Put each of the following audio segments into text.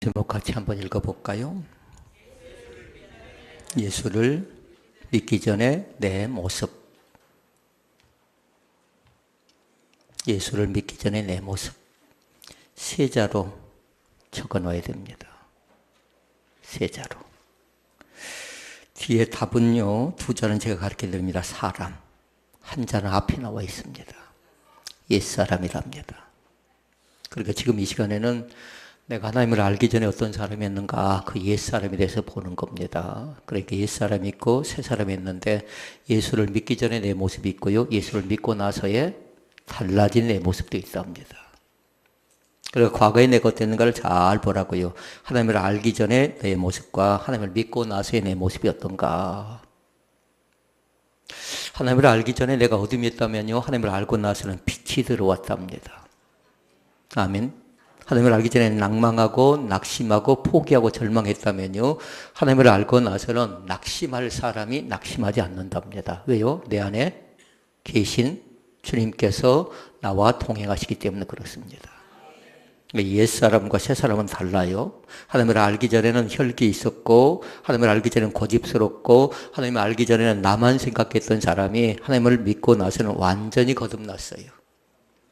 제목 같이 한번 읽어볼까요? 예수를 믿기 전에 내 모습. 예수를 믿기 전에 내 모습. 세자로 적어 놓아야 됩니다. 세자로. 뒤에 답은요, 두 자는 제가 가르쳐 드립니다. 사람. 한 자는 앞에 나와 있습니다. 옛사람이랍니다. 그러니까 지금 이 시간에는 내가 하나님을 알기 전에 어떤 사람이었는가, 그 옛사람에 대해서 보는 겁니다. 그러니까 옛사람이 있고 새사람이 있는데, 예수를 믿기 전에 내 모습이 있고요, 예수를 믿고 나서의 달라진 내 모습도 있답니다. 그래서 과거에 내가 어땠는가를 잘 보라고요. 하나님을 알기 전에 내 모습과 하나님을 믿고 나서의 내 모습이 어떤가. 하나님을 알기 전에 내가 어둠이었다면요, 하나님을 알고 나서는 빛이 들어왔답니다. 아멘. 하나님을 알기 전에 낭망하고 낙심하고 포기하고 절망했다면요, 하나님을 알고 나서는 낙심할 사람이 낙심하지 않는답니다. 왜요? 내 안에 계신 주님께서 나와 동행하시기 때문에 그렇습니다. 옛사람과 새사람은 달라요. 하나님을 알기 전에는 혈기 있었고, 하나님을 알기 전에는 고집스럽고, 하나님을 알기 전에는 나만 생각했던 사람이 하나님을 믿고 나서는 완전히 거듭났어요.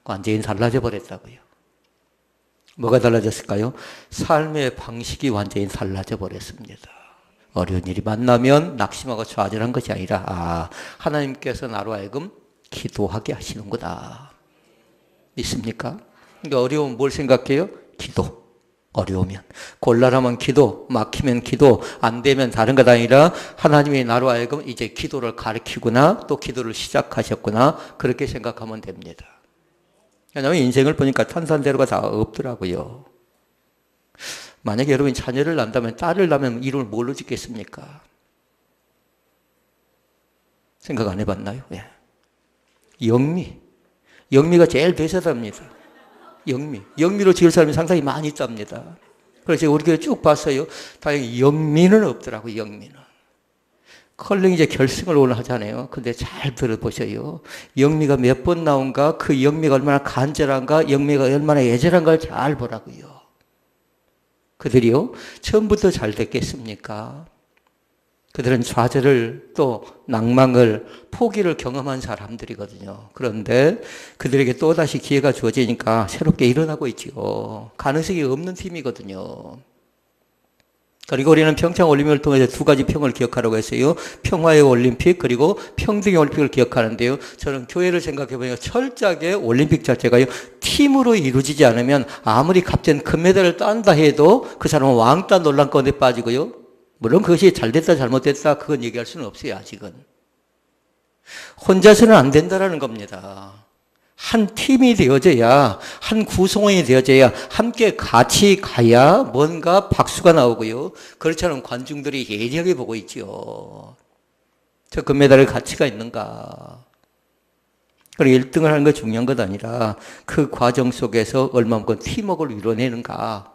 완전히 달라져 버렸다고요. 뭐가 달라졌을까요? 삶의 방식이 완전히 달라져 버렸습니다. 어려운 일이 만나면 낙심하고 좌절한 것이 아니라, 하나님께서 나로 하여금 기도하게 하시는구나. 믿습니까? 그러니까 어려우면 뭘 생각해요? 기도. 어려우면. 곤란하면 기도, 막히면 기도, 안 되면 다른 것 아니라 하나님이 나로 하여금 이제 기도를 가르치구나, 또 기도를 시작하셨구나, 그렇게 생각하면 됩니다. 왜냐하면 인생을 보니까 탄산대로가 다 없더라고요. 만약에 여러분이 자녀를 낳는다면, 딸을 낳으면 이름을 뭘로 짓겠습니까? 생각 안 해봤나요? 예. 영미. 영미가 제일 배세답니다. 영미로 지을 사람이 상당히 많이 있답니다. 그래서 우리 교회 쭉 봤어요. 다행히 영미는 없더라고요, 영미는. 컬링 이제 결승을 오늘 하잖아요. 근데 잘 들어보셔요. 영미가 몇 번 나온가, 그 영미가 얼마나 간절한가, 영미가 얼마나 애절한가를 잘 보라고요. 그들이요, 처음부터 잘 됐겠습니까? 그들은 좌절을, 또 낭망을, 포기를 경험한 사람들이거든요. 그런데 그들에게 또다시 기회가 주어지니까 새롭게 일어나고 있죠. 가능성이 없는 팀이거든요. 그리고 우리는 평창올림픽을 통해서 두 가지 평을 기억하라고 했어요. 평화의 올림픽, 그리고 평등의 올림픽을 기억하는데요. 저는 교회를 생각해 보니까 철저하게 올림픽 자체가요, 팀으로 이루어지지 않으면 아무리 값진 금메달을 딴다 해도 그 사람은 왕따 논란 가운데 빠지고요. 물론 그것이 잘됐다 잘못됐다 그건 얘기할 수는 없어요, 아직은. 혼자서는 안 된다라는 겁니다. 한 팀이 되어져야, 한 구성원이 되어져야, 함께 같이 가야 뭔가 박수가 나오고요. 그렇지 않으면 관중들이 예리하게 보고 있죠. 저 금메달의 가치가 있는가. 그리고 1등을 하는 거 중요한 것 아니라 그 과정 속에서 얼마만큼 팀워크를 이뤄내는가.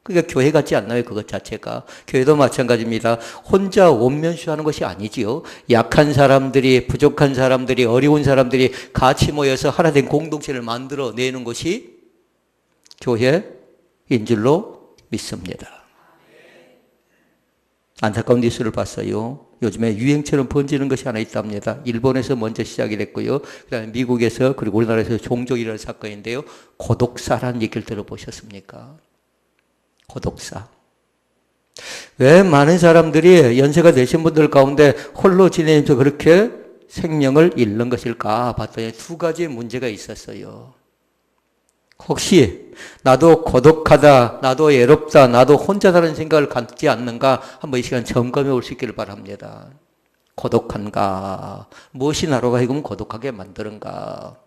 그러니까 교회 같지 않나요, 그것 자체가? 교회도 마찬가지입니다. 혼자 원면수하는 것이 아니지요. 약한 사람들이, 부족한 사람들이, 어려운 사람들이 같이 모여서 하나 된 공동체를 만들어내는 것이 교회인 줄로 믿습니다. 안타까운 뉴스를 봤어요. 요즘에 유행처럼 번지는 것이 하나 있답니다. 일본에서 먼저 시작이 됐고요. 그 다음에 미국에서, 그리고 우리나라에서 종종 일어날 사건인데요. 고독사라는 얘기를 들어보셨습니까? 고독사. 왜 많은 사람들이 연세가 되신 분들 가운데 홀로 지내면서 그렇게 생명을 잃는 것일까 봤더니 두 가지 문제가 있었어요. 혹시 나도 고독하다, 나도 외롭다, 나도 혼자다는 생각을 갖지 않는가 한번 이 시간 점검해 올 수 있기를 바랍니다. 고독한가? 무엇이 나로 하여금 고독하게 만드는가?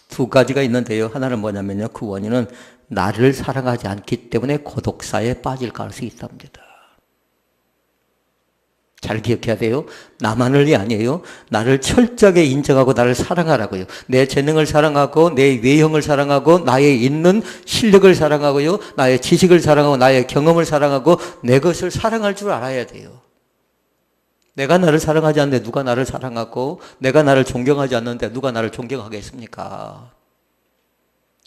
두 가지가 있는데요. 하나는 뭐냐면요, 그 원인은 나를 사랑하지 않기 때문에 고독사에 빠질 가능성이 있답니다. 잘 기억해야 돼요. 나만을이 아니에요. 나를 철저하게 인정하고 나를 사랑하라고요. 내 재능을 사랑하고, 내 외형을 사랑하고, 나의 있는 실력을 사랑하고요, 나의 지식을 사랑하고, 나의 경험을 사랑하고, 내 것을 사랑할 줄 알아야 돼요. 내가 나를 사랑하지 않는데 누가 나를 사랑하고, 내가 나를 존경하지 않는데 누가 나를 존경하겠습니까?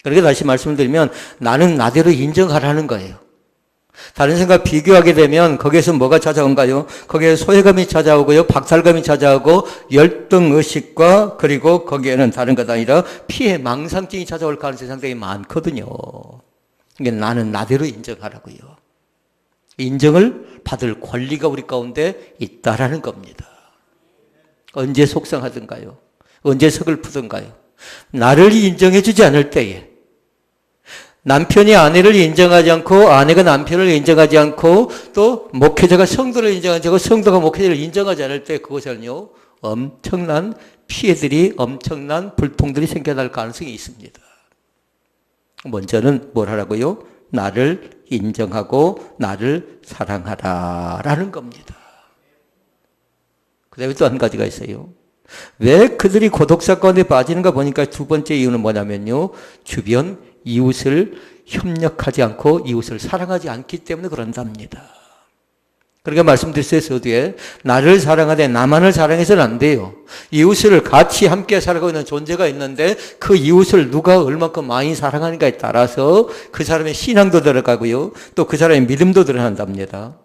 그렇게 다시 말씀을 드리면 나는 나대로 인정하라는 거예요. 다른 생각 비교하게 되면 거기에서 뭐가 찾아온가요? 거기에 소외감이 찾아오고요. 박탈감이 찾아오고 열등의식과 그리고 거기에는 다른 것 아니라 피해 망상증이 찾아올 가능성이 상당히 많거든요. 그러니까 나는 나대로 인정하라고요. 인정을 받을 권리가 우리 가운데 있다라는 겁니다. 언제 속상하던가요? 언제 서글프던가요? 나를 인정해 주지 않을 때에 남편이 아내를 인정하지 않고 아내가 남편을 인정하지 않고 또 목회자가 성도를 인정하지 않고 성도가 목회자를 인정하지 않을 때 그것은요 엄청난 피해들이 엄청난 불통들이 생겨날 가능성이 있습니다. 먼저는 뭘 하라고요? 나를 인정하고 나를 사랑하라라는 겁니다. 그 다음에 또 한 가지가 있어요. 왜 그들이 고독사 가운데 빠지는가 보니까 두 번째 이유는 뭐냐면요. 주변 이웃을 협력하지 않고 이웃을 사랑하지 않기 때문에 그런답니다. 그러니까 말씀드렸어요. 뒤에 나를 사랑하되 나만을 사랑해서는 안 돼요. 이웃을 같이 함께 살아가고 있는 존재가 있는데 그 이웃을 누가 얼마큼 많이 사랑하는가에 따라서 그 사람의 신앙도 들어가고요. 또 그 사람의 믿음도 드러난답니다.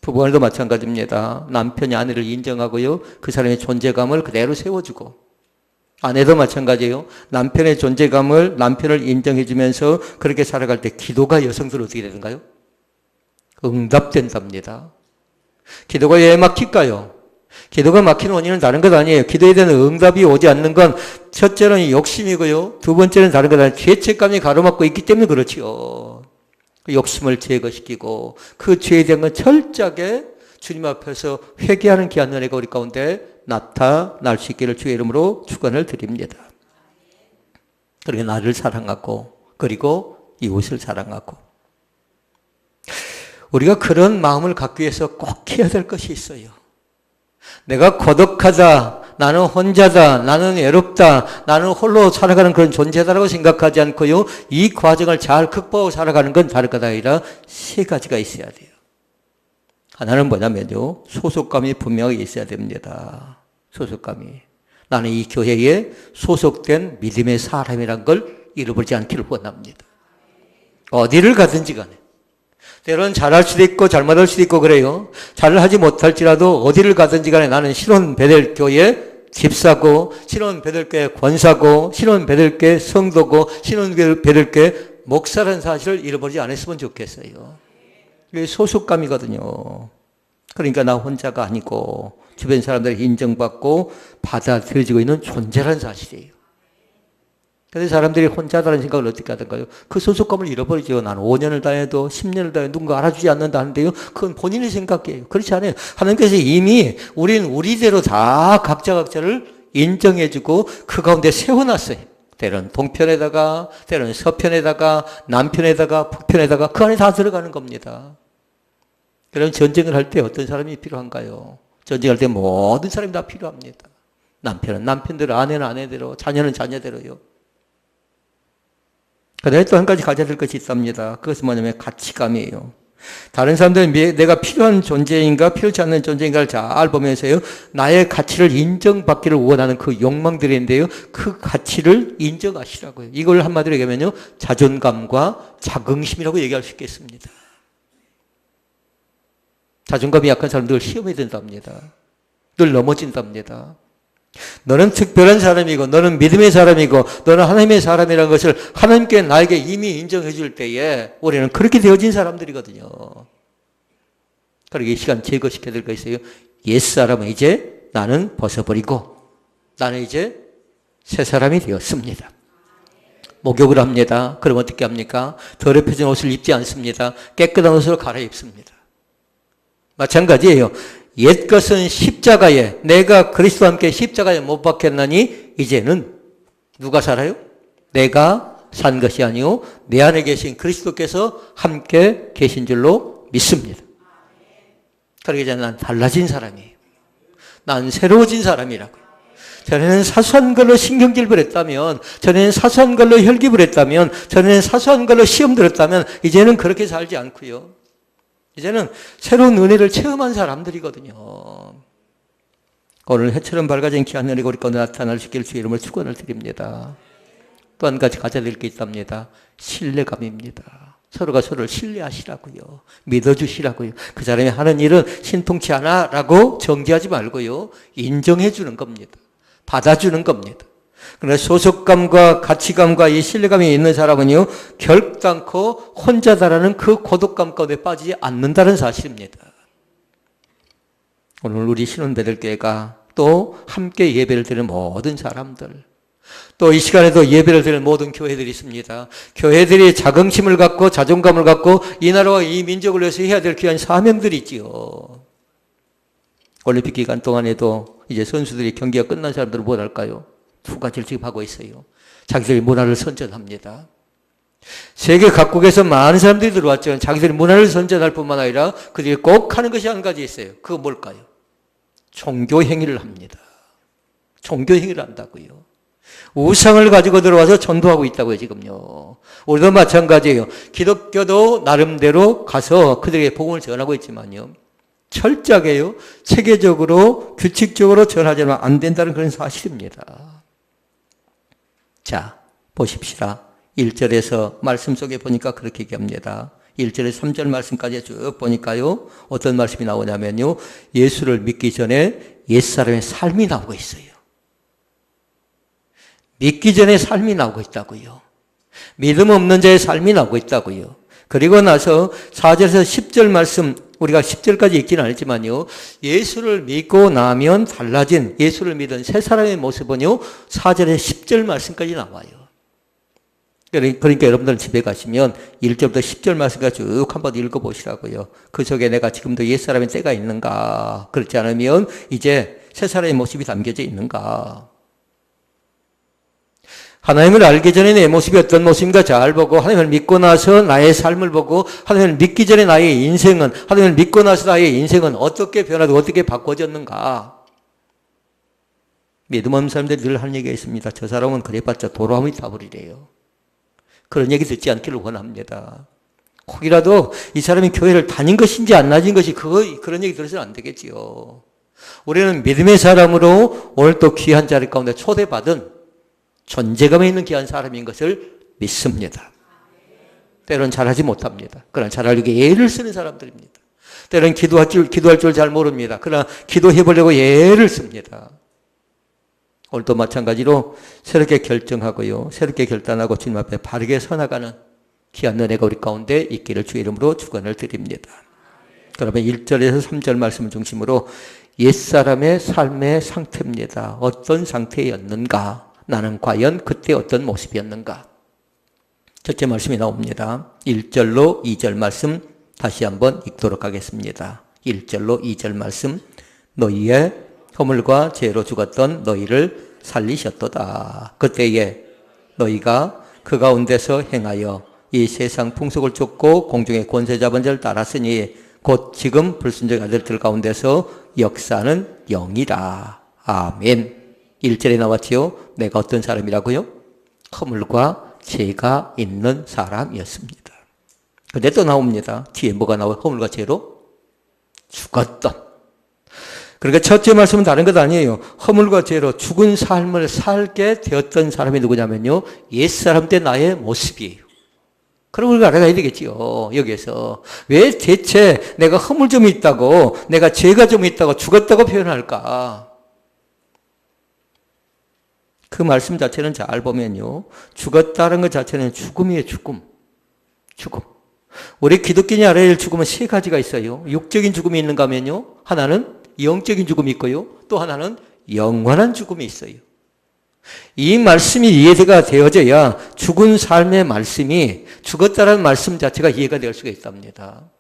부부간에도 마찬가지입니다. 남편이 아내를 인정하고요. 그 사람의 존재감을 그대로 세워주고 아내도 마찬가지예요. 남편의 존재감을 남편을 인정해 주면서 그렇게 살아갈 때 기도가 여성들 어떻게 되는가요? 응답된답니다. 기도가 왜 막힐까요? 기도가 막히는 원인은 다른 것 아니에요. 기도에 대한 응답이 오지 않는 건 첫째는 욕심이고요. 두 번째는 다른 것 아니에요. 죄책감이 가로막고 있기 때문에 그렇지요. 욕심을 제거시키고 그 죄에 대한 건 철저하게 주님 앞에서 회개하는 귀한 은혜가 우리 가운데 나타날 수 있기를 주의 이름으로 축원을 드립니다. 그렇게 나를 사랑하고 그리고 이웃을 사랑하고 우리가 그런 마음을 갖기 위해서 꼭 해야 될 것이 있어요. 내가 고독하다, 나는 혼자다, 나는 외롭다, 나는 홀로 살아가는 그런 존재다라고 생각하지 않고요. 이 과정을 잘 극복하고 살아가는 건 다를 것 아니라 세 가지가 있어야 돼요. 하나는 뭐냐면요. 소속감이 분명하게 있어야 됩니다. 소속감이. 나는 이 교회에 소속된 믿음의 사람이란 걸 잃어버리지 않기를 원합니다. 어디를 가든지 간에. 때로는 잘할 수도 있고 잘못할 수도 있고 그래요. 잘 하지 못할지라도 어디를 가든지 간에 나는 신혼 베델교회 집사고 신혼 베델교회 권사고 신혼 베델교회 성도고 신혼 베델교회 목사라는 사실을 잃어버리지 않았으면 좋겠어요. 이게 소속감이거든요. 그러니까 나 혼자가 아니고 주변 사람들이 인정받고 받아들여지고 있는 존재라는 사실이에요. 그래서 사람들이 혼자다는 생각을 어떻게 하던가요? 그 소속감을 잃어버리죠. 나는 5년을 다녀도 10년을 다녀도 누군가 알아주지 않는다 하는데요. 그건 본인의 생각이에요. 그렇지 않아요. 하나님께서 이미 우리는 우리대로 다 각자를 인정해주고 그 가운데 세워놨어요. 때로는 동편에다가 때로는 서편에다가 남편에다가 북편에다가 그 안에 다 들어가는 겁니다. 그럼 전쟁을 할 때 어떤 사람이 필요한가요? 전쟁할 때 모든 사람이 다 필요합니다. 남편은 남편대로, 아내는 아내대로, 자녀는 자녀대로요. 그 다음에 또 한 가지 가져야 될 것이 있답니다. 그것은 뭐냐면 가치감이에요. 다른 사람들은 내가 필요한 존재인가 필요치 않는 존재인가를 잘 보면서요. 나의 가치를 인정받기를 원하는 그 욕망들인데요. 그 가치를 인정하시라고요. 이걸 한마디로 얘기하면요. 자존감과 자긍심이라고 얘기할 수 있겠습니다. 자존감이 약한 사람들 시험에 든답니다. 늘 넘어진답니다. 너는 특별한 사람이고 너는 믿음의 사람이고 너는 하나님의 사람이라는 것을 하나님께 나에게 이미 인정해 줄 때에 우리는 그렇게 되어진 사람들이거든요. 그러게 이 시간 제거시켜야 될 것이 있어요. 옛사람은 이제 나는 벗어버리고 나는 이제 새 사람이 되었습니다. 목욕을 합니다. 그럼 어떻게 합니까? 더럽혀진 옷을 입지 않습니다. 깨끗한 옷으로 갈아입습니다. 마찬가지예요. 옛 것은 십자가에 내가 그리스도와 함께 십자가에 못 박혔나니 이제는 누가 살아요? 내가 산 것이 아니요 내 안에 계신 그리스도께서 함께 계신 줄로 믿습니다. 그러기 전에 난 달라진 사람이에요. 난 새로워진 사람이라고요. 전에는 사소한 걸로 신경질을 했다면 전에는 사소한 걸로 혈기를 했다면 전에는 사소한 걸로 시험 들었다면 이제는 그렇게 살지 않고요. 이제는 새로운 은혜를 체험한 사람들이거든요. 오늘 해처럼 밝아진 귀한 은혜가 우리 가운데 나타날 수 있기를 주의 이름으로 축원을 드립니다. 또 한 가지 가져야 될 게 있답니다. 신뢰감입니다. 서로가 서로를 신뢰하시라고요. 믿어주시라고요. 그 사람이 하는 일은 신통치 않아 라고 정지하지 말고요. 인정해 주는 겁니다. 받아주는 겁니다. 그러나 소속감과 가치감과 이 신뢰감이 있는 사람은요, 결단코 혼자다라는 그 고독감 가운데 빠지지 않는다는 사실입니다. 오늘 우리 신혼배들교회가 또 함께 예배를 드리는 모든 사람들, 또 이 시간에도 예배를 드리는 모든 교회들이 있습니다. 교회들이 자긍심을 갖고 자존감을 갖고 이 나라와 이 민족을 위해서 해야 될 귀한 사명들이 있지요. 올림픽 기간 동안에도 이제 선수들이 경기가 끝난 사람들은 뭘 할까요? 두 가지를 지금 하고 있어요. 자기들의 문화를 선전합니다. 세계 각국에서 많은 사람들이 들어왔죠. 자기들의 문화를 선전할 뿐만 아니라 그들이 꼭 하는 것이 한 가지 있어요. 그거 뭘까요? 종교 행위를 합니다. 종교 행위를 한다고요. 우상을 가지고 들어와서 전도하고 있다고요, 지금요. 우리도 마찬가지예요. 기독교도 나름대로 가서 그들에게 복음을 전하고 있지만요. 철저하게요, 체계적으로, 규칙적으로 전하지만 안 된다는 그런 사실입니다. 자, 보십시다. 1절에서 말씀 속에 보니까 그렇게 얘기합니다. 1절에서 3절 말씀까지 쭉 보니까요, 어떤 말씀이 나오냐면요, 예수를 믿기 전에 옛사람의 삶이 나오고 있어요. 믿기 전에 삶이 나오고 있다고요. 믿음 없는 자의 삶이 나오고 있다고요. 그리고 나서 4절에서 10절 말씀, 우리가 10절까지 읽지는 않았지만요, 예수를 믿고 나면 달라진 예수를 믿은 새 사람의 모습은요, 4절에서 10절 말씀까지 나와요. 그러니까 여러분들 집에 가시면 1절부터 10절 말씀까지 쭉 한번 읽어보시라고요. 그 속에 내가 지금도 옛사람의 때가 있는가? 그렇지 않으면 이제 새 사람의 모습이 담겨져 있는가? 하나님을 알기 전에 내 모습이 어떤 모습인가 잘 보고, 하나님을 믿고 나서 나의 삶을 보고, 하나님을 믿기 전에 나의 인생은, 하나님을 믿고 나서 나의 인생은 어떻게 변하고 어떻게 바꿔졌는가? 믿음 없는 사람들이 늘 하는 얘기가 있습니다. 저 사람은 그래봤자 도로함이 타버리래요. 그런 얘기 듣지 않기를 원합니다. 혹이라도 이 사람이 교회를 다닌 것인지 안 다닌 것이 그런 얘기 들어서는 안 되겠지요. 우리는 믿음의 사람으로 오늘 또 귀한 자리 가운데 초대받은 존재감에 있는 귀한 사람인 것을 믿습니다. 때로는 잘하지 못합니다. 그러나 잘하려고 애를 쓰는 사람들입니다. 때로는 기도할 줄 잘 모릅니다. 그러나 기도해보려고 애를 씁니다. 오늘도 마찬가지로 새롭게 결정하고요, 새롭게 결단하고 주님 앞에 바르게 서나가는 귀한 은혜가 우리 가운데 있기를 주의 이름으로 축원을 드립니다. 그러면 1절에서 3절 말씀을 중심으로 옛사람의 삶의 상태입니다. 어떤 상태였는가? 나는 과연 그때 어떤 모습이었는가? 첫째 말씀이 나옵니다. 1절로 2절 말씀 다시 한번 읽도록 하겠습니다. 1절로 2절 말씀, 너희의 허물과 죄로 죽었던 너희를 살리셨도다. 그때에 너희가 그 가운데서 행하여 이 세상 풍속을 쫓고 공중의 권세 잡은 자를 따랐으니 곧 지금 불순종의 아들들 가운데서 역사는 영이라. 아멘. 1절에 나왔지요. 내가 어떤 사람이라고요? 허물과 죄가 있는 사람이었습니다. 근데 또 나옵니다. 뒤에 뭐가 나와요? 허물과 죄로 죽었던. 그러니까 첫째 말씀은 다른 것 아니에요. 허물과 죄로 죽은 삶을 살게 되었던 사람이 누구냐면요, 옛사람 때 나의 모습이에요. 그럼 우리가 알아가야 되겠지요. 여기에서 왜 대체 내가 허물 좀 있다고, 내가 죄가 좀 있다고 죽었다고 표현할까? 그 말씀 자체는 잘 보면요, 죽었다는 것 자체는 죽음이에요. 죽음. 우리 기독교인이 알아야 할 죽음은 세 가지가 있어요. 육적인 죽음이 있는가 하면요, 하나는 영적인 죽음이 있고요, 또 하나는 영원한 죽음이 있어요. 이 말씀이 이해가 되어져야 죽은 삶의 말씀이, 죽었다는 말씀 자체가 이해가 될 수가 있답니다.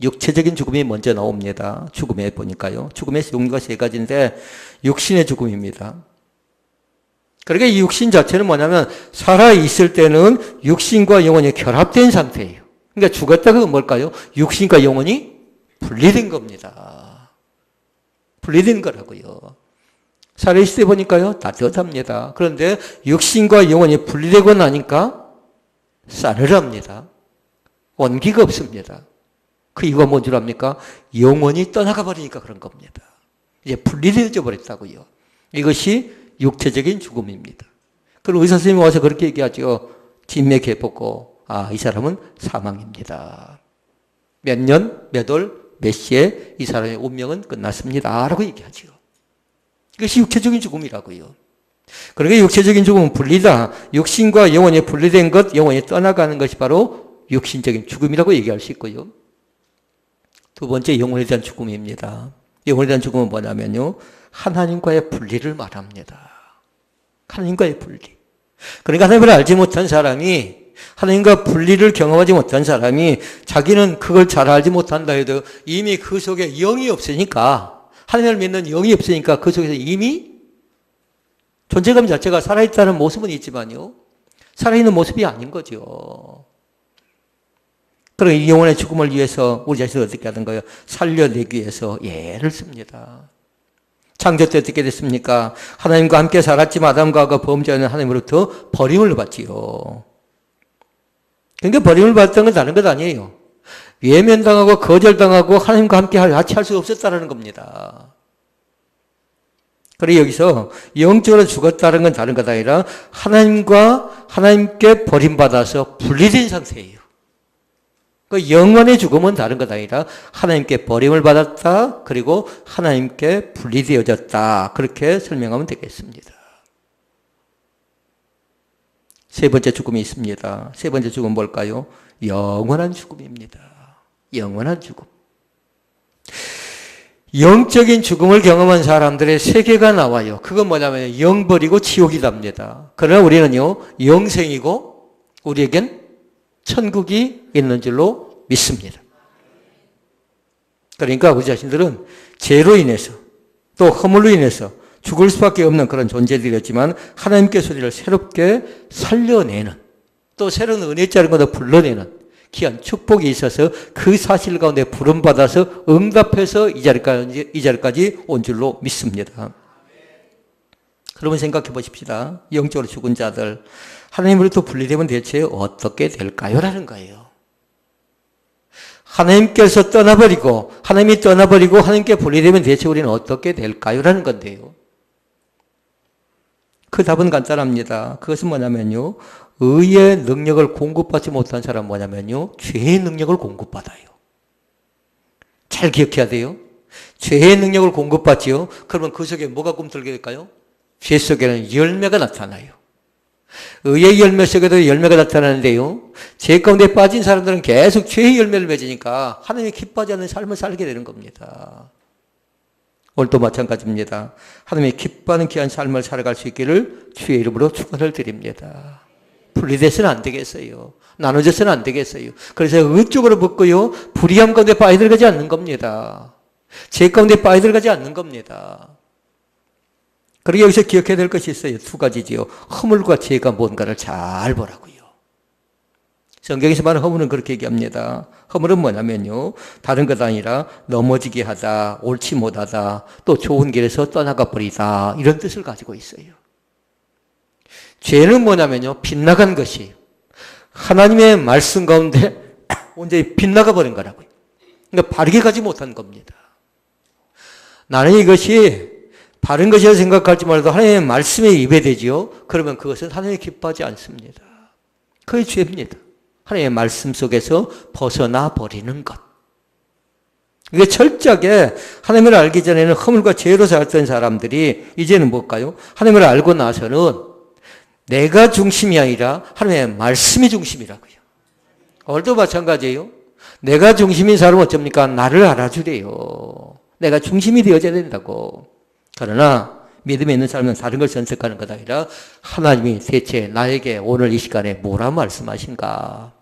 육체적인 죽음이 먼저 나옵니다. 죽음에 보니까요, 죽음의 종류가 세 가지인데 육신의 죽음입니다. 그러니까 이 육신 자체는 뭐냐면 살아있을 때는 육신과 영혼이 결합된 상태예요. 그러니까 죽었다 그건 뭘까요? 육신과 영혼이 분리된 겁니다. 분리된 거라고요. 살아있을 때 보니까요, 따뜻합니다. 그런데 육신과 영혼이 분리되고 나니까 싸늘합니다. 온기가 없습니다. 그 이유가 뭔 줄 압니까? 영혼이 떠나가 버리니까 그런 겁니다. 이제 분리되어져 버렸다고요. 이것이 육체적인 죽음입니다. 그리고 의사 선생님이 와서 그렇게 얘기하죠. 진맥해 보고 이 사람은 사망입니다. 몇 년, 몇 월, 몇 시에 이 사람의 운명은 끝났습니다. 라고 얘기하죠. 이것이 육체적인 죽음이라고요. 그러니까 육체적인 죽음은 분리다. 육신과 영혼이 분리된 것, 영혼이 떠나가는 것이 바로 육신적인 죽음이라고 얘기할 수 있고요. 두 번째, 영혼에 대한 죽음입니다. 영혼에 대한 죽음은 뭐냐면요, 하나님과의 분리를 말합니다. 하나님과의 분리. 그러니까 하나님을 알지 못한 사람이, 하나님과 분리를 경험하지 못한 사람이 자기는 그걸 잘 알지 못한다 해도 이미 그 속에 영이 없으니까, 하나님을 믿는 영이 없으니까 그 속에서 이미 존재감 자체가 살아있다는 모습은 있지만요, 살아있는 모습이 아닌 거죠. 그러니까 이 영혼의 죽음을 위해서 우리 자신을 어떻게 하는 거예요? 살려내기 위해서 예를 씁니다. 창조 때 어떻게 됐습니까? 하나님과 함께 살았지만 아담과 하와가 범죄하는 하나님으로부터 버림을 받지요. 그러니까 버림을 받았던 건 다른 것 아니에요. 외면당하고 거절당하고 하나님과 함께 같이 할 수 없었다는 겁니다. 그리고 여기서 영적으로 죽었다는 건 다른 것 아니라 하나님께 버림받아서 분리된 상태예요. 그 영원의 죽음은 다른 것 아니라 하나님께 버림을 받았다, 그리고 하나님께 분리되어졌다, 그렇게 설명하면 되겠습니다. 세 번째 죽음이 있습니다. 세 번째 죽음은 뭘까요? 영원한 죽음입니다. 영원한 죽음. 영적인 죽음을 경험한 사람들의 세계가 나와요. 그건 뭐냐면 영 버리고 지옥이답니다. 그러나 우리는요, 영생이고 우리에겐 천국이 있는 줄로 믿습니다. 그러니까 우리 자신들은 죄로 인해서 또 허물로 인해서 죽을 수밖에 없는 그런 존재들이었지만 하나님께서 우리를 새롭게 살려내는, 또 새로운 은혜자를 거둬 불러내는 귀한 축복이 있어서 그 사실 가운데 부름받아서 응답해서 이 자리까지 온 줄로 믿습니다. 그러면 생각해 보십시다. 영적으로 죽은 자들, 하나님으로부터 분리되면 대체 어떻게 될까요? 라는 거예요. 하나님께서 떠나버리고, 하나님이 떠나버리고 하나님께 분리되면 대체 우리는 어떻게 될까요? 라는 건데요. 그 답은 간단합니다. 그것은 뭐냐면요, 의의 능력을 공급받지 못한 사람은 뭐냐면요, 죄의 능력을 공급받아요. 잘 기억해야 돼요. 죄의 능력을 공급받지요. 그러면 그 속에 뭐가 꿈틀게 될까요? 죄 속에는 열매가 나타나요. 의의 열매 속에도 열매가 나타나는데요, 죄 가운데 빠진 사람들은 계속 죄의 열매를 맺으니까 하나님이 기뻐하지 않는 삶을 살게 되는 겁니다. 오늘도 마찬가지입니다. 하나님이 기뻐하는 귀한 삶을 살아갈 수 있기를 주의 이름으로 축원을 드립니다. 분리돼서는 안 되겠어요. 나눠져서는 안 되겠어요. 그래서 의쪽으로 붙고요, 불의함 가운데 빠져들어가지 않는 겁니다. 죄 가운데 빠져들어가지 않는 겁니다. 그리고 여기서 기억해야 될 것이 있어요. 두 가지지요. 허물과 죄가 뭔가를 잘 보라고요. 성경에서 말하는 허물은 그렇게 얘기합니다. 허물은 뭐냐면요, 다른 것 아니라 넘어지게 하다, 옳지 못하다, 또 좋은 길에서 떠나가 버리다, 이런 뜻을 가지고 있어요. 죄는 뭐냐면요, 빗나간 것이 하나님의 말씀 가운데 온전히 빗나가 버린 거라고요. 그러니까 바르게 가지 못한 겁니다. 나는 이것이 바른 것이라 생각할지 말아도 하나님의 말씀에 입에되지요. 그러면 그것은 하나님이 기뻐하지 않습니다. 그게 죄입니다. 하나님의 말씀 속에서 벗어나 버리는 것. 이게 철저하게 하나님을 알기 전에는 허물과 죄로 살았던 사람들이 이제는 뭘까요? 하나님을 알고 나서는 내가 중심이 아니라 하나님의 말씀이 중심이라고요. 오늘도 마찬가지예요. 내가 중심인 사람은 어쩝니까? 나를 알아주래요. 내가 중심이 되어져야 된다고. 그러나 믿음에 있는 사람은 다른 걸 선택하는 것 아니라 하나님이 대체 나에게 오늘 이 시간에 뭐라 말씀하신가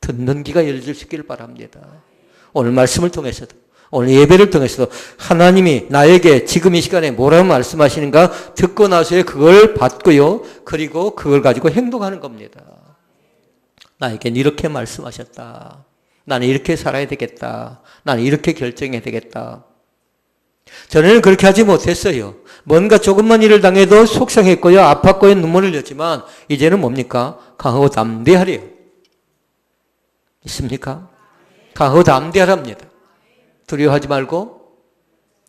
듣는 귀가 열릴 수 있기를 바랍니다. 오늘 말씀을 통해서도, 오늘 예배를 통해서도 하나님이 나에게 지금 이 시간에 뭐라 말씀하시는가 듣고 나서야 그걸 받고요, 그리고 그걸 가지고 행동하는 겁니다. 나에겐 이렇게 말씀하셨다. 나는 이렇게 살아야 되겠다. 나는 이렇게 결정해야 되겠다. 전에는 그렇게 하지 못했어요. 뭔가 조금만 일을 당해도 속상했고요, 아팠고요, 눈물을 흘렸지만 이제는 뭡니까? 강하고 담대하래요. 있습니까? 강하고 담대하랍니다. 두려워하지 말고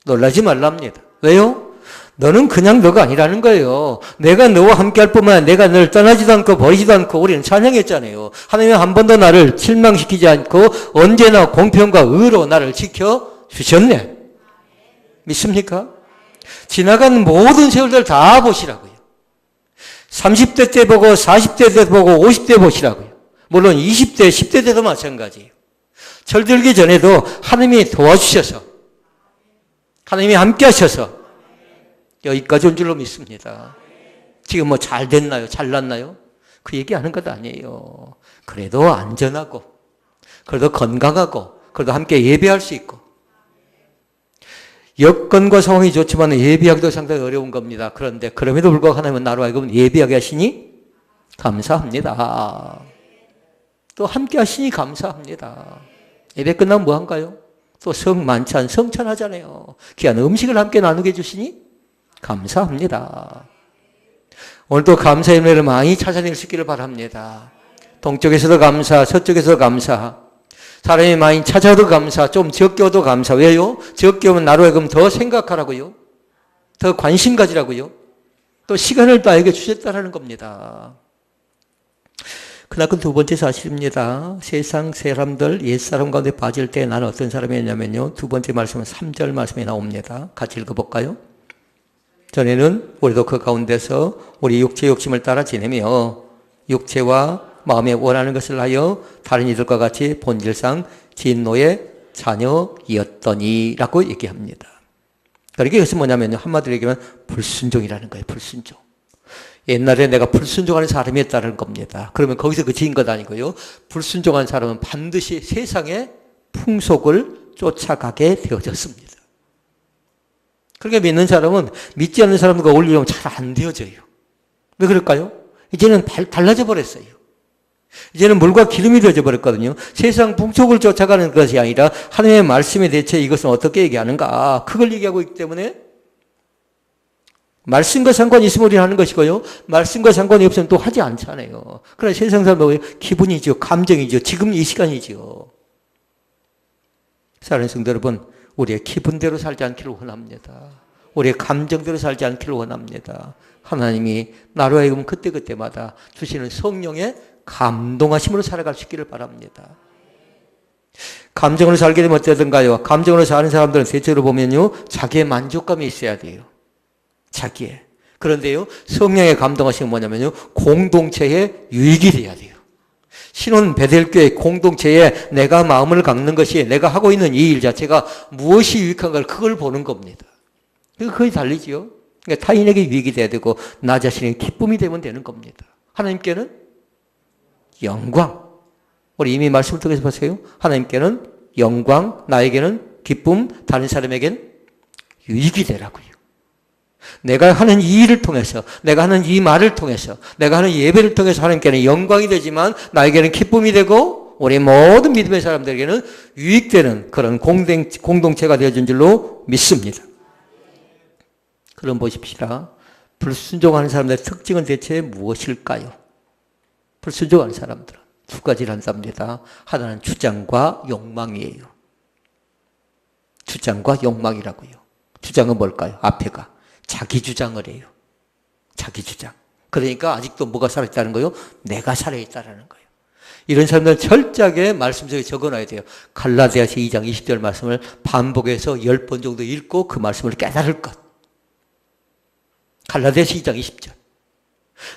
놀라지 말랍니다. 왜요? 너는 그냥 너가 아니라는 거예요. 내가 너와 함께 할 뿐만 아니라 내가 너를 떠나지도 않고 버리지도 않고 우리는 찬양했잖아요. 하나님은 한 번도 나를 실망시키지 않고 언제나 공평과 의로 나를 지켜주셨네. 믿습니까? 지나간 모든 세월들 다 보시라고요. 30대 때 보고 40대 때 보고 50대 보시라고요. 물론 20대, 10대 때도 마찬가지예요. 철들기 전에도 하나님이 도와주셔서 하나님이 함께 하셔서 여기까지 온 줄로 믿습니다. 지금 뭐 잘 됐나요? 잘났나요? 그 얘기하는 것 아니에요. 그래도 안전하고 그래도 건강하고 그래도 함께 예배할 수 있고 여건과 상황이 좋지만 예배하기도 상당히 어려운 겁니다. 그런데 그럼에도 불구하고 하나님은 나로 하여금 예배하게 하시니 감사합니다. 또 함께 하시니 감사합니다. 예배 끝나면 뭐 한가요? 또 성만찬, 성찬하잖아요. 귀한 음식을 함께 나누게 해주시니 감사합니다. 오늘도 감사의 은혜를 많이 찾아낼 수 있기를 바랍니다. 동쪽에서도 감사, 서쪽에서도 감사. 사람이 많이 찾아도 감사, 좀 적게 오도 감사. 왜요? 적게 오면 나로 하여금 더 생각하라고요. 더 관심 가지라고요. 또 시간을 나에게 주셨다는 겁니다. 그나큰 두 번째 사실입니다. 세상 사람들, 옛사람 가운데 빠질 때 나는 어떤 사람이었냐면요. 두 번째 말씀은 3절 말씀이 나옵니다. 같이 읽어볼까요? 전에는 우리도 그 가운데서 우리 육체의 욕심을 따라 지내며 육체와 마음에 원하는 것을 하여 다른 이들과 같이 본질상 진노의 자녀이었더니 라고 얘기합니다. 그러니까 이것은 뭐냐면요. 한마디로 얘기하면 불순종이라는 거예요. 불순종. 옛날에 내가 불순종하는 사람이었다는 겁니다. 그러면 거기서 그치인 것 아니고요. 불순종한 사람은 반드시 세상의 풍속을 쫓아가게 되어졌습니다. 그렇게 믿는 사람은 믿지 않는 사람과 어울리려면 잘 안 되어져요. 왜 그럴까요? 이제는 달라져 버렸어요. 이제는 물과 기름이 되어져 버렸거든요. 세상 풍속을 쫓아가는 것이 아니라 하나님의 말씀에 대체 이것은 어떻게 얘기하는가 그걸 얘기하고 있기 때문에 말씀과 상관이 있으면 우리는 하는 것이고요. 말씀과 상관이 없으면 또 하지 않잖아요. 그러나 세상 사람들은 기분이죠. 감정이죠. 지금 이 시간이죠. 사랑하는 성도 여러분, 우리의 기분대로 살지 않기를 원합니다. 우리의 감정대로 살지 않기를 원합니다. 하나님이 나로 하여금 그때그때마다 주시는 성령의 감동하심으로 살아갈 수 있기를 바랍니다. 감정으로 살게 되면 어떠든가요? 감정으로 사는 사람들은 대체로 보면요. 자기의 만족감이 있어야 돼요. 자기의. 그런데요. 성령의 감동하심은 뭐냐면요. 공동체의 유익이 돼야 돼요. 신혼 베델교회 공동체에 내가 마음을 갖는 것이 내가 하고 있는 이 일 자체가 무엇이 유익한가 그걸 보는 겁니다. 거의 달리지요. 그러니까 타인에게 유익이 돼야 되고 나 자신의 기쁨이 되면 되는 겁니다. 하나님께는 영광. 우리 이미 말씀을 통해서 보세요. 하나님께는 영광, 나에게는 기쁨, 다른 사람에게는 유익이 되라고요. 내가 하는 이 일을 통해서, 내가 하는 이 말을 통해서, 내가 하는 예배를 통해서 하나님께는 영광이 되지만 나에게는 기쁨이 되고 우리 모든 믿음의 사람들에게는 유익되는 그런 공동체가 되어진 줄로 믿습니다. 그럼 보십시다. 불순종하는 사람들의 특징은 대체 무엇일까요? 불순종하는 사람들은 두 가지를 한답니다. 하나는 주장과 욕망이에요. 주장과 욕망이라고요. 주장은 뭘까요? 앞에가. 자기 주장을 해요. 자기 주장. 그러니까 아직도 뭐가 살아있다는 거예요? 내가 살아있다는 거예요. 이런 사람들은 철저하게 말씀 속에 적어놔야 돼요. 갈라디아서 2장 20절 말씀을 반복해서 10번 정도 읽고 그 말씀을 깨달을 것. 갈라디아서 2장 20절.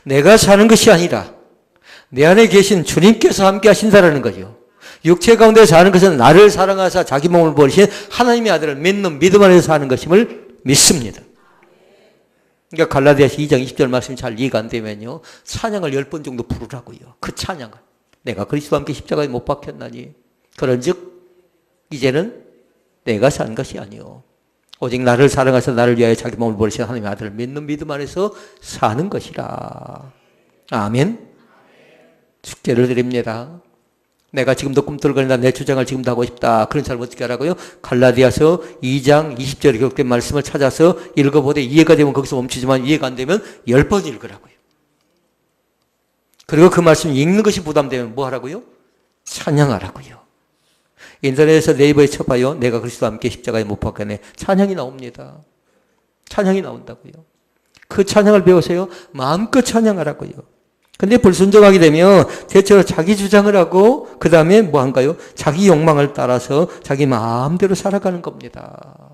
내가 사는 것이 아니라 내 안에 계신 주님께서 함께 하신다라는 거죠. 육체 가운데 사는 것은 나를 사랑하사 자기 몸을 버리신 하나님의 아들을 믿는 믿음 안에서 사는 것임을 믿습니다. 그러니까 갈라디아서 2장 20절 말씀이 잘 이해가 안 되면요. 찬양을 10번 정도 부르라고요. 그 찬양을. 내가 그리스도와 함께 십자가에 못 박혔나니 그런즉 이제는 내가 산 것이 아니요 오직 나를 사랑하사 나를 위하여 자기 몸을 버리신 하나님의 아들을 믿는 믿음 안에서 사는 것이라. 아멘. 축제를 드립니다. 내가 지금도 꿈틀거린다. 내 주장을 지금도 하고 싶다. 그런 사람 어떻게 하라고요? 갈라디아서 2장 20절에 기록된 말씀을 찾아서 읽어보되 이해가 되면 거기서 멈추지만 이해가 안 되면 10번 읽으라고요. 그리고 그 말씀 읽는 것이 부담되면 뭐 하라고요? 찬양하라고요. 인터넷에서 네이버에 쳐봐요. 내가 그리스도와 함께 십자가에 못 박혔네. 찬양이 나옵니다. 찬양이 나온다고요. 그 찬양을 배우세요. 마음껏 찬양하라고요. 근데 불순종하게 되면 대체로 자기 주장을 하고 그 다음에 뭐 한가요? 자기 욕망을 따라서 자기 마음대로 살아가는 겁니다.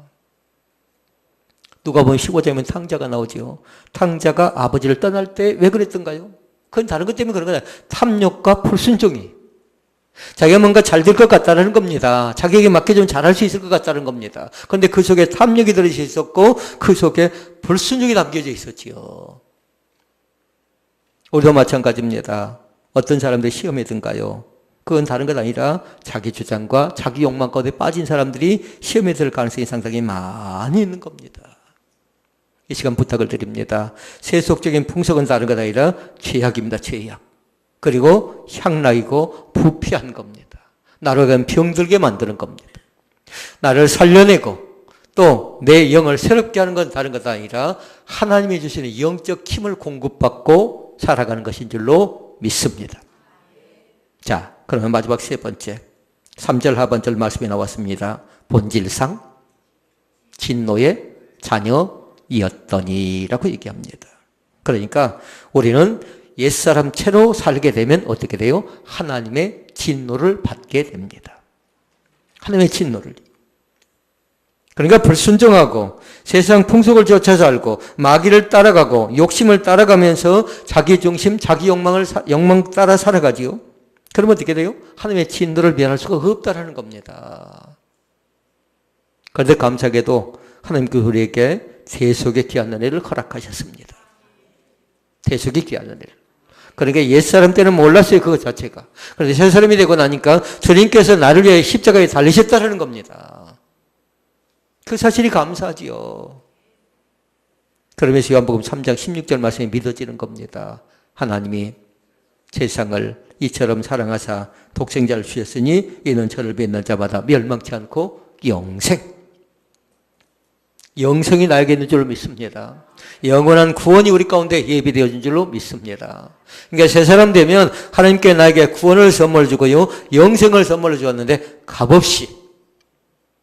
누가 보면 15장이면 탕자가 나오죠. 탕자가 아버지를 떠날 때 왜 그랬던가요? 그건 다른 것 때문에 그런 거예요. 탐욕과 불순종이. 자기가 뭔가 잘 될 것 같다는 겁니다. 자기에게 맡겨주면 잘할 수 있을 것 같다는 겁니다. 그런데 그 속에 탐욕이 들어져 있었고 그 속에 불순종이 담겨져 있었지요. 우리도 마찬가지입니다. 어떤 사람들이 시험에 든가요? 그건 다른 것 아니라 자기 주장과 자기 욕망 가운데 빠진 사람들이 시험에 들 가능성이 상당히 많이 있는 겁니다. 이 시간 부탁을 드립니다. 세속적인 풍속은 다른 것 아니라 죄악입니다. 죄악. 그리고 향락이고 부패한 겁니다. 나를 그냥 병들게 만드는 겁니다. 나를 살려내고 또 내 영을 새롭게 하는 건 다른 것 아니라 하나님이 주시는 영적 힘을 공급받고 살아가는 것인 줄로 믿습니다. 자, 그러면 마지막 세 번째 3절 하반절 말씀이 나왔습니다. 본질상 진노의 자녀이었더니라고 얘기합니다. 그러니까 우리는 옛사람 채로 살게 되면 어떻게 돼요? 하나님의 진노를 받게 됩니다. 하나님의 진노를. 그러니까 불순종하고 세상 풍속을 쫓아 살고 마귀를 따라가고 욕심을 따라가면서 자기 중심, 자기 욕망 따라 살아가지요. 그러면 어떻게 돼요? 하나님의 진노를 면할 수가 없다라는 겁니다. 그런데 감사하게도 하나님께서 우리에게 대속의 귀한 은혜를 허락하셨습니다. 대속의 귀한 은혜를. 그러니까 옛사람 때는 몰랐어요. 그것 자체가. 그런데 새사람이 되고 나니까 주님께서 나를 위해 십자가에 달리셨다는 겁니다. 그 사실이 감사하지요. 그러면서 요한복음 3장 16절 말씀이 믿어지는 겁니다. 하나님이 세상을 이처럼 사랑하사 독생자를 주셨으니 이는 저를 믿는 자마다 멸망치 않고 영생이 나에게 있는 줄로 믿습니다. 영원한 구원이 우리 가운데 예비되어진 줄로 믿습니다. 그러니까 새 사람 되면 하나님께 나에게 구원을 선물 주고요. 영생을 선물로 주었는데 값없이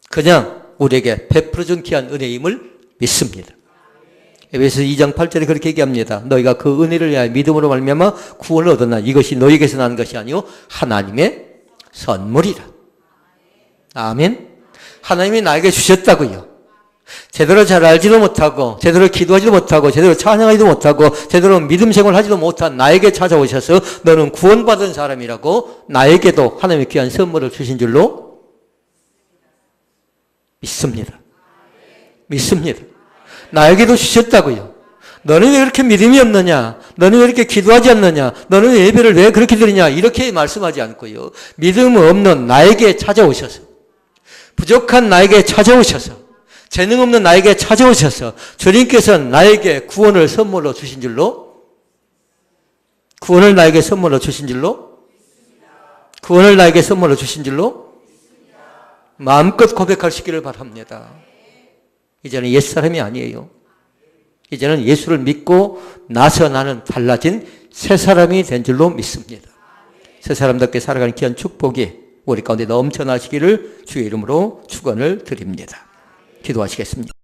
그냥 우리에게 베풀어준 귀한 은혜임을 믿습니다. 에베소서 2장 8절에 그렇게 얘기합니다. 너희가 그 은혜를 위하여 믿음으로 말미암아 구원을 얻었나 이것이 너희에게서 나는 것이 아니요 하나님의 선물이라. 아멘. 하나님이 나에게 주셨다고요. 제대로 잘 알지도 못하고 제대로 기도하지도 못하고 제대로 찬양하지도 못하고 제대로 믿음 생활을 하지도 못한 나에게 찾아오셔서 너는 구원받은 사람이라고 나에게도 하나님의 귀한 선물을 주신 줄로 믿습니다. 믿습니다. 나에게도 주셨다고요. 너는 왜 그렇게 믿음이 없느냐? 너는 왜 이렇게 기도하지 않느냐? 너는 예배를 왜 그렇게 드리냐? 이렇게 말씀하지 않고요. 믿음 없는 나에게 찾아오셔서 부족한 나에게 찾아오셔서 재능 없는 나에게 찾아오셔서 주님께서 나에게 구원을 선물로 주신 줄로 구원을 나에게 선물로 주신 줄로 마음껏 고백할 수 있기를 바랍니다. 이제는 옛사람이 아니에요. 이제는 예수를 믿고 나서 나는 달라진 새 사람이 된 줄로 믿습니다. 새 사람답게 살아가는 귀한 축복이 우리 가운데 넘쳐나시기를 주의 이름으로 축원을 드립니다. 기도하시겠습니다.